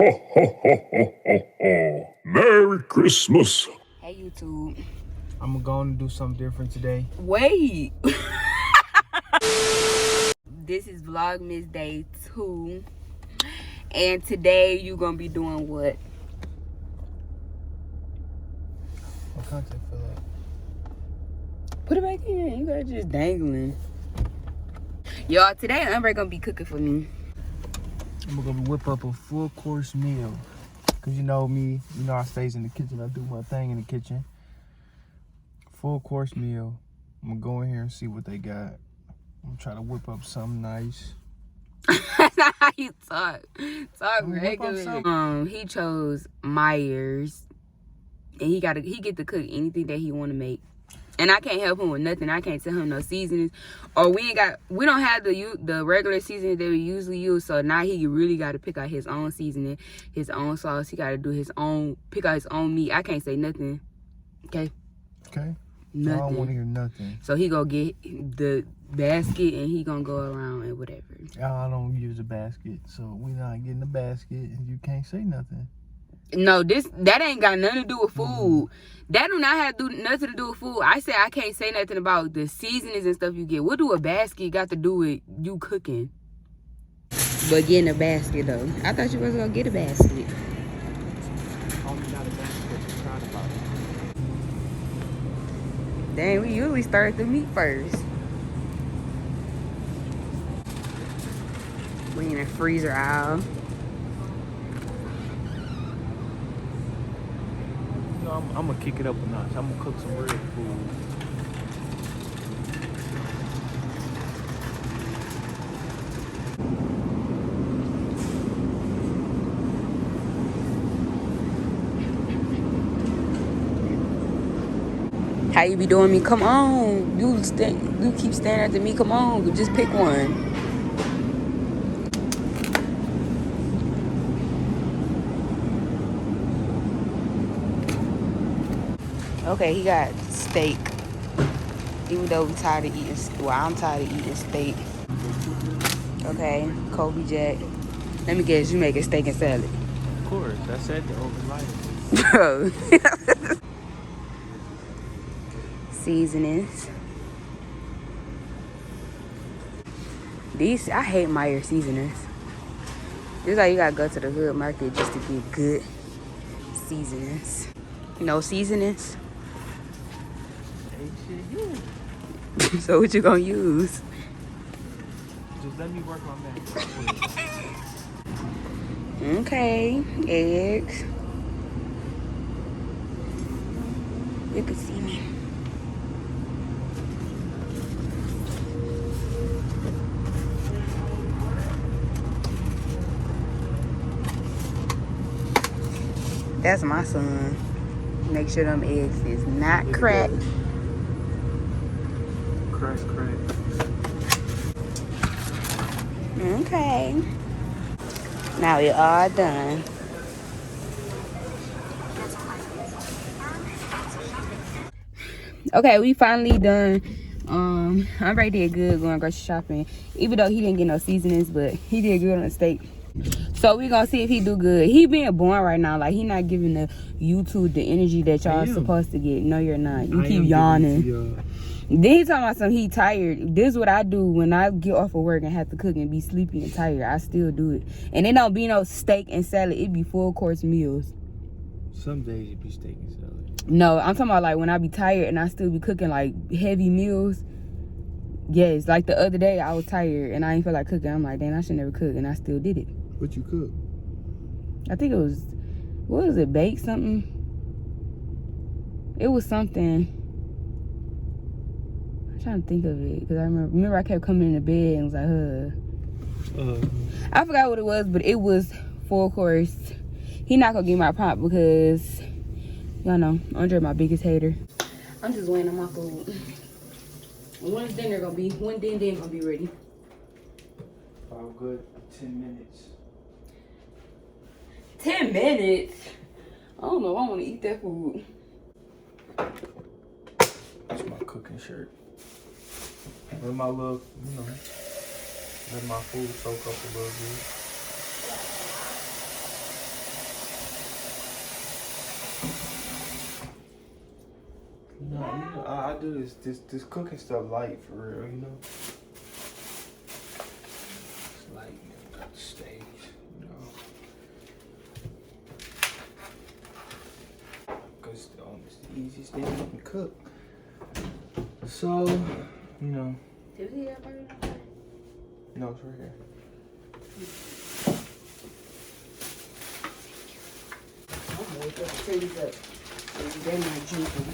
ho. Merry Christmas. Hey, YouTube. I'm going to do something different today. Wait. This is Vlogmas Day 2. And today you gonna be doing what? What content feel like? Put it back in. You got just dangling. Y'all, today Umbre gonna be cooking for me. I'm gonna whip up a full course meal. Cause you know me, I stays in the kitchen. I do my thing in the kitchen. Full course meal. I'm gonna go in here and see what they got. I'm gonna try to whip up something nice. That's not how you talk. Talk regular. He chose Myers, and he get to cook anything that he want to make. And I can't help him with nothing. I can't tell him no seasonings, or we don't have the regular seasoning that we usually use. So now he really got to pick out his own seasoning, his own sauce. He got to do pick out his own meat. I can't say nothing. Okay. Okay. Nothing. I don't want to hear nothing. So he gonna get the basket and he gonna go around and whatever. I don't use a basket, so we not getting a basket, and you can't say nothing. No, that ain't got nothing to do with food. That do not have nothing to do with food. I said I can't say nothing about the seasonings and stuff you get. What do a basket got to do with you cooking? But getting a basket though. I thought you was gonna get a basket. Only got a basket. Proud about it. Dang, we usually start the meat first. We in the freezer aisle. You know, I'm gonna kick it up a notch. I'm gonna cook some real food. How you be doing me? Come on. You keep staring after me. Come on. Just pick one. Okay, he got steak. Even though we tired of eating, I'm tired of eating steak. Okay, Kobe Jack. Let me guess, you make a steak and salad. Of course, I said the open life. Bro. Seasonings. I hate Meyer seasonings. This is how you gotta go to the hood market just to get good seasonings. No seasonings? So what you gonna use? Just let me work my magic. Okay, eggs. You can see me. That's my son. Make sure them eggs is not cracked. Crack. Okay. Now we're all done. Okay, we finally done. I'm right there good going grocery shopping. Even though he didn't get no seasonings, but he did good on the steak. So we gonna see if he do good. He being born right now, like he not giving the YouTube the energy that y'all supposed to get. No, you're not. You keep yawning. Then he talking about something he tired. This is what I do when I get off of work and have to cook and be sleepy and tired. I still do it. And it don't be no steak and salad. It be full course meals. Some days it be steak and salad. No, I'm talking about like when I be tired and I still be cooking like heavy meals. Yes, like the other day I was tired and I ain't feel like cooking. I'm like, dang, I should never cook, and I still did it. What you cook? I think it was, what was it, baked something? It was something. I'm trying to think of it because I remember I kept coming into bed and was like, I forgot what it was, but it was full course. He not gonna get my prompt because, y'all know, Andre my biggest hater. I'm just waiting on my food. When's dinner gonna be? When dinner gonna be ready? All good. 10 minutes. 10 minutes? I don't know. I want to eat that food. That's my cooking shirt. Let my little, let my food soak up a little bit. No, I do this cooking stuff light for real, you know. It's light, man. Got the stage, you know. Cause it's the easiest thing you can cook. So, you know. Did we have burger? No, it's right here. I'm gonna wake up and take this up. They're not drinking.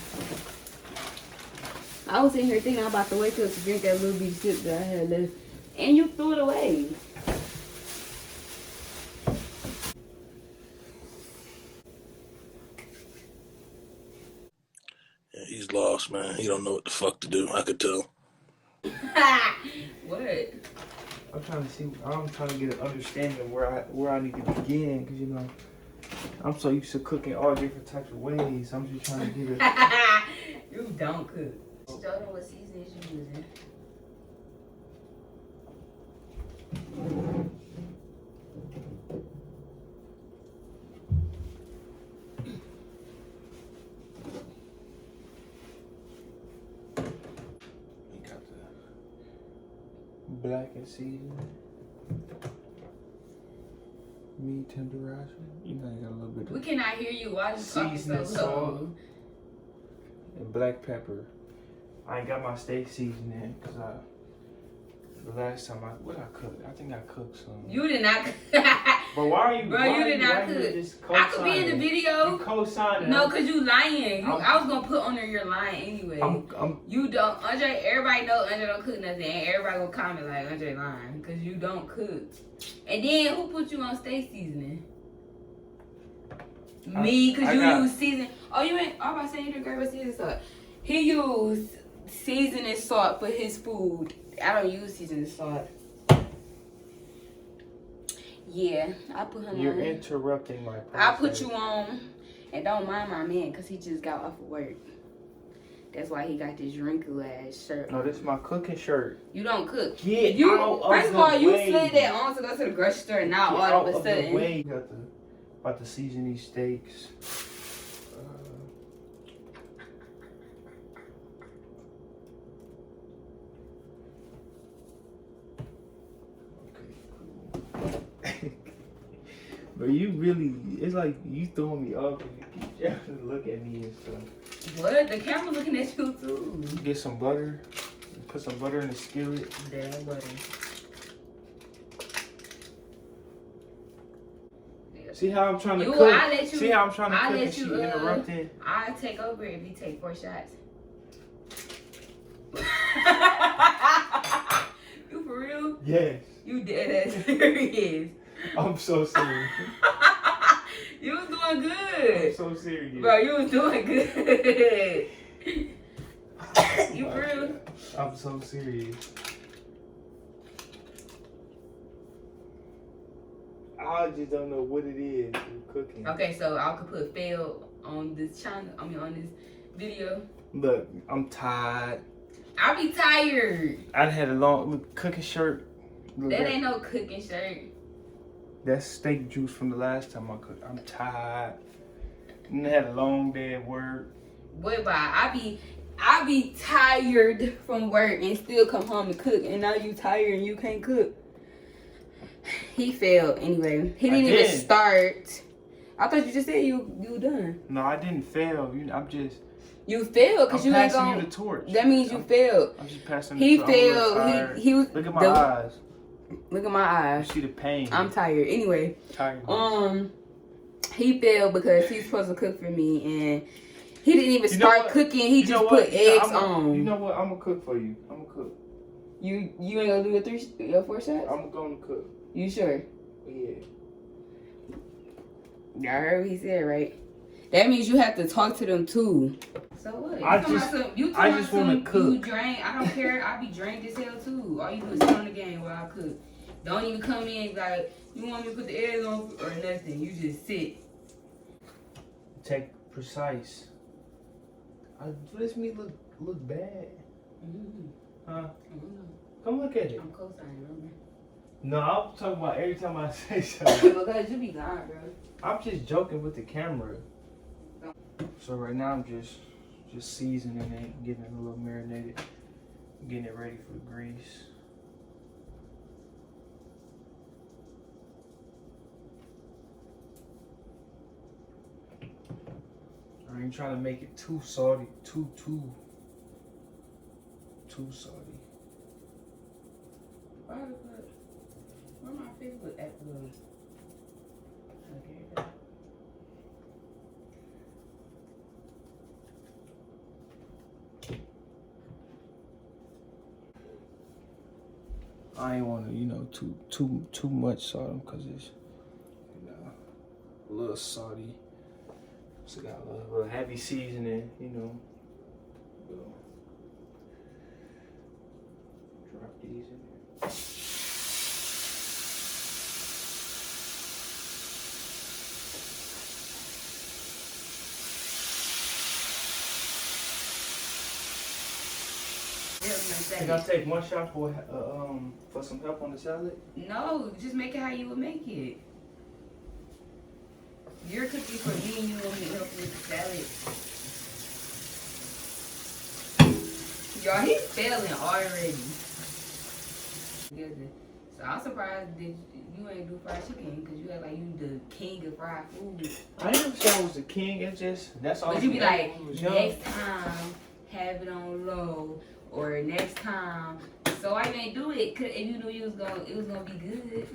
I was sitting here thinking I'm about to wake up to drink that little bitty sip that I had left. And you threw it away. Yeah, he's lost, man. He don't know what the fuck to do. I could tell. What? I'm trying to get an understanding of where I need to begin, cause you know, I'm so used to cooking all different types of ways. I'm just trying to get it. You don't cook. Show them what seasoning you using. We got the black and season. Meat tenderizer. You know, you got a little bit We of cannot hear you. Why you talking seasoning so salt low? and black pepper. I ain't got my steak seasoning because the last time I cooked, I think I cooked some. You did not. But why are you? Bro, why you are did not cook. just I could be in the video. You co-signing. No, cause you lying. I was gonna put on there you're lying anyway. You don't, Andre. Everybody know Andre don't cook nothing, and everybody gonna comment like Andre lying, cause you don't cook. And then who put you on steak seasoning? Me, cause you use season. Oh, you ain't. I was about to say you didn't grab a seasoning salt. He used seasoning salt for his food. I don't use seasoning salt. Yeah, I put him on. You're interrupting my process. I put you on, and don't mind my man, cause he just got off of work. That's why he got this wrinkle ass shirt. No, this is my cooking shirt. You don't cook. Get you, out first of of all, the you way. slid that on to go to the grocery store, and now Get all of out a sudden. the way. About to season these steaks. But you really, it's like you throwing me off and you keep trying to look at me and stuff. What? The camera looking at you too. Get some butter. Put some butter in the skillet. Damn butter. See how I'm trying to cook? I let you, see how I'm trying to I cook let and she you, interrupting? I'll take over if you take 4 shots. You for real? Yes. You dead ass serious. I'm so serious. You was doing good. I'm so serious. Bro, you was doing good. You for real? I'm so serious. I just don't know what it is with cooking. Okay, so I could put fail on this channel. I mean, on this video. Look, I'm tired. I be tired. I had a long cooking shirt. Look, That ain't no cooking shirt. that's steak juice from the last time I cooked. I'm tired. And I had a long day at work. Boy, bye. I be tired from work and still come home and cook. And now you tired and you can't cook. He failed anyway. He didn't even start. I thought you just said you were done. No, I didn't fail. I'm just. You failed because you ain't passing gonna. you the torch. That means you failed. I'm just passing. He the torch. I'm a little failed. tired. He was. Look at my eyes. Look at my eyes. You see the pain. I'm tired. Anyway. Tired. He failed because he's supposed to cook for me and he didn't even start cooking. He just put eggs on. You know what? I'm gonna cook for you. I'm gonna cook. You ain't gonna do your 4 shots? I'm gonna cook. You sure? Yeah. I heard what he said, right? That means you have to talk to them too. So what? I just want to cook. You drain. I don't care. I be drained as hell too. All you do is sit on the game while I cook. Don't even come in like you want me to put the eggs on or nothing. You just sit. Take precise. Does me look bad? Mm-hmm. Huh? Mm-hmm. Come look at it. I'm co-signing, remember? No, I'm talking about every time I say something. Because you be gone, bro. I'm just joking with the camera. So right now I'm just Just seasoning it, getting it a little marinated, getting it ready for the grease. I ain't trying to make it too salty, too salty. Where my favorite at was? Okay. I ain't want to, you know, too much salt because it's, you know, a little salty. So got a little heavy seasoning, you know. So, drop these in there. Can I take one shot for some help on the salad? No, just make it how you would make it. You're cooking for me and you want me to help with the salad. Y'all, he's failing already. So I'm surprised that you ain't do fried chicken because you act like you the king of fried food. I didn't say I was the king. It's just that's all. But you be like, next time have it on low, or next time. So I didn't do it if you knew it was gonna be good.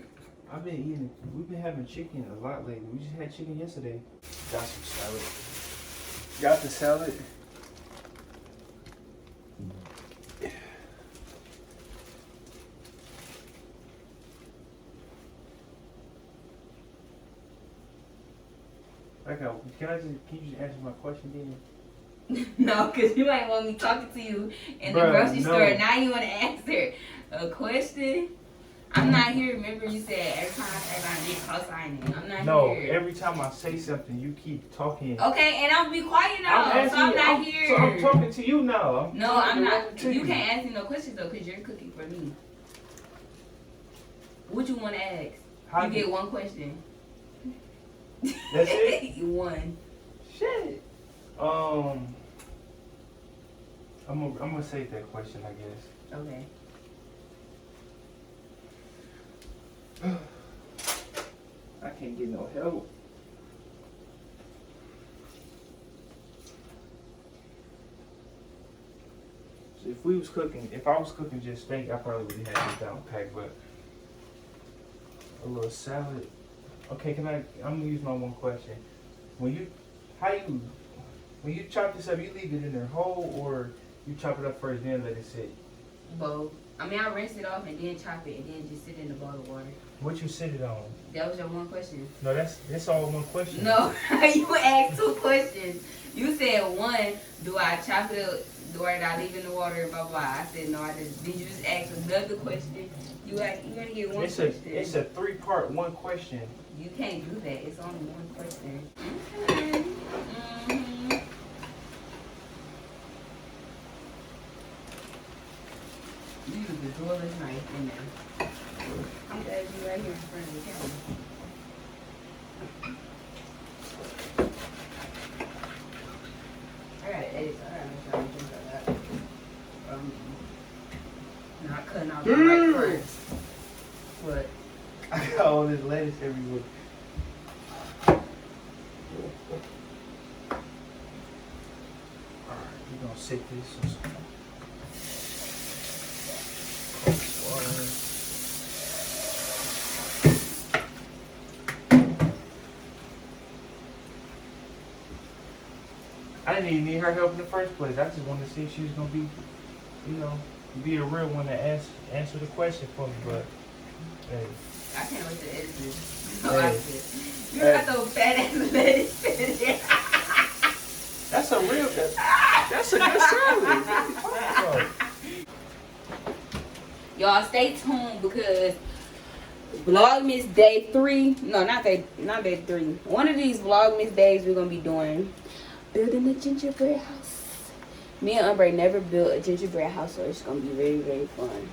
I've been eating. We've been having chicken a lot lately. We just had chicken yesterday. Got some salad. Got the salad. Can you just answer my question then? No, because you ain't want me talking to you in the grocery store. Now you want to answer a question? I'm not here. Remember you said every time I get co-signing. I'm not here. No, every time I say something, you keep talking. Okay, and I'll be quiet now. I'm not here. So I'm talking to you now. I'm not. You can't ask me no questions though, because you're cooking for me. What you want to ask? You get one question. That's it? One. Shit. I'm gonna save that question, I guess. Okay. I can't get no help. So if I was cooking just steak, I probably would have had this down packed, but a little salad. Okay, I'm gonna use my one question. When you chop this up, you leave it in there whole, or you chop it up first, then let it sit? Both. I mean, I rinse it off and then chop it and then just sit in a bowl of water. What you sit it on? That was your one question. No, that's all one question. No, you asked two questions. You said one, do I chop it up, or did I leave it in the water, blah, blah. I said no, I didn't. Did you just ask another question? You gotta get one question. It's a 3-part, one question. You can't do that. It's only one question. Okay. Mm-hmm. You use the duelist knife in there. I'm glad you right here in front of the camera. I gotta edit, so I gotta make sure I don't think of that. Not cutting out the right parts. But I got all this lettuce everywhere. Alright, we're gonna sit this in some cold water. I didn't even need her help in the first place. I just wanted to see if she was gonna be, be a real one to answer the question for me, but hey. I can't wait to edit this. Hey. You got those fat ass lettuce in there. That's a good salad. Y'all stay tuned because Vlogmas day 3. No, not day 3. One of these Vlogmas days we're gonna be doing building a gingerbread house. Me and Umbre never built a gingerbread house, so it's gonna be very, very fun.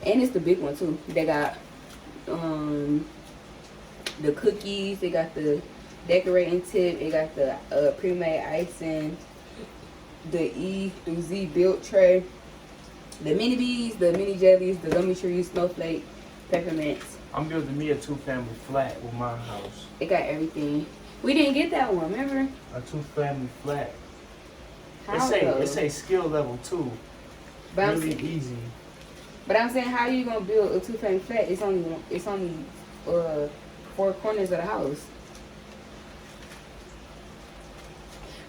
And it's the big one too. They got the cookies, they got the decorating tip, they got the pre-made icing, the E through Z built tray, the mini bees, the mini jellies, the gummy trees, snowflake, peppermints. I'm building me a 2-family flat with my house. It got everything. We didn't get that one, remember? A 2-family flat. How It say skill level 2. But Really easy. But I'm saying, how are you gonna build a 2-family flat? It's only 4 corners of the house.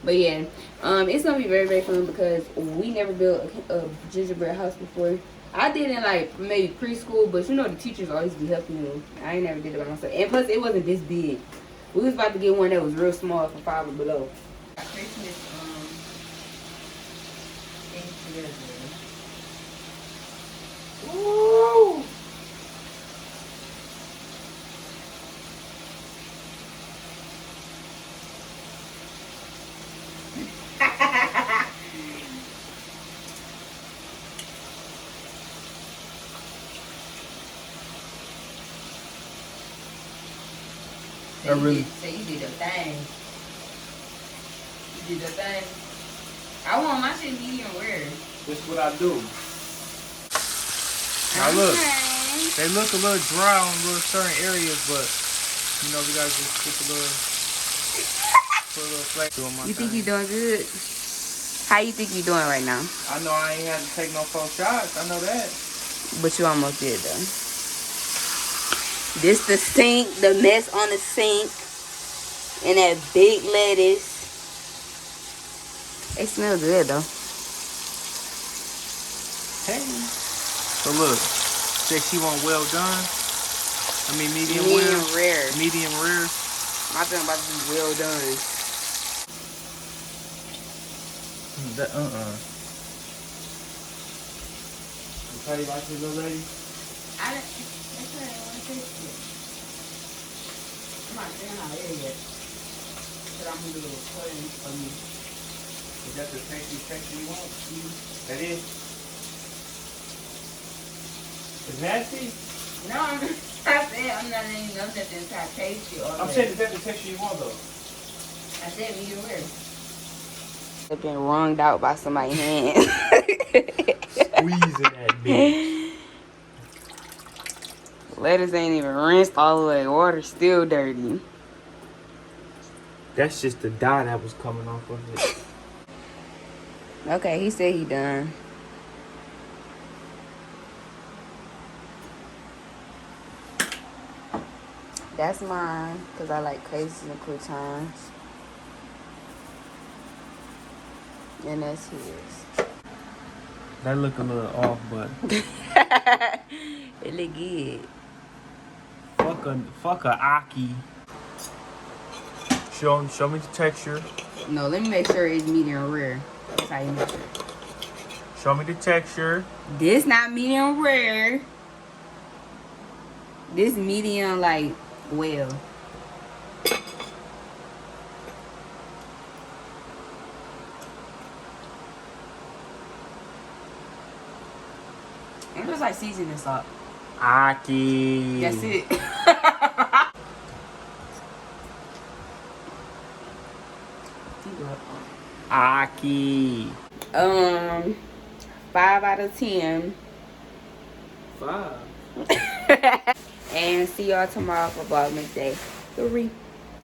But yeah, it's gonna be very, very fun because we never built a gingerbread house before. I did in like maybe preschool, but you know the teachers always be helping you. I ain't never did it by myself, and plus it wasn't this big. We was about to get one that was real small for 5 or below. Christmas thing together. Ooh. I really. So you did the thing. You did the thing. I want my shit medium rare. This is what I do. Now look, they look a little dry on little certain areas, but you know we gotta just put a little flex on my. You think you're doing good? How you think you're doing right now? I know I ain't had to take no 4 shots. I know that. But you almost did though. This the sink, the mess on the sink, and that big lettuce. It smells good though. Hey. So look, said she want well done. I mean medium rare. Medium rare. My thing about to be well done. That Okay, you like this little lady? I don't want to taste it. I'm not saying how it is yet. But I'm gonna do a recording for me. Is that the texture you want? That is. It's nasty? No, I'm not saying I'm not letting you know that the entire tasty or I'm saying is that the texture you want though? I said medium rare. They've been wronged out by somebody's hand. Squeezing that bitch. Lettuce ain't even rinsed all the way. Water's still dirty. That's just the dye that was coming off of it. Okay, he said he done. That's mine, because I like crazy and croutons. And that's his. That look a little off, but It look good. fuck a Aki. Show me the texture. No, let me make sure it's medium rare. That's how you make sure. Show me the texture. This not medium rare. This medium like well. It's just like seasoning salt. Aki. That's it. Aki. 5 out of 10. 5. And see y'all tomorrow for Vlogmas Day 3.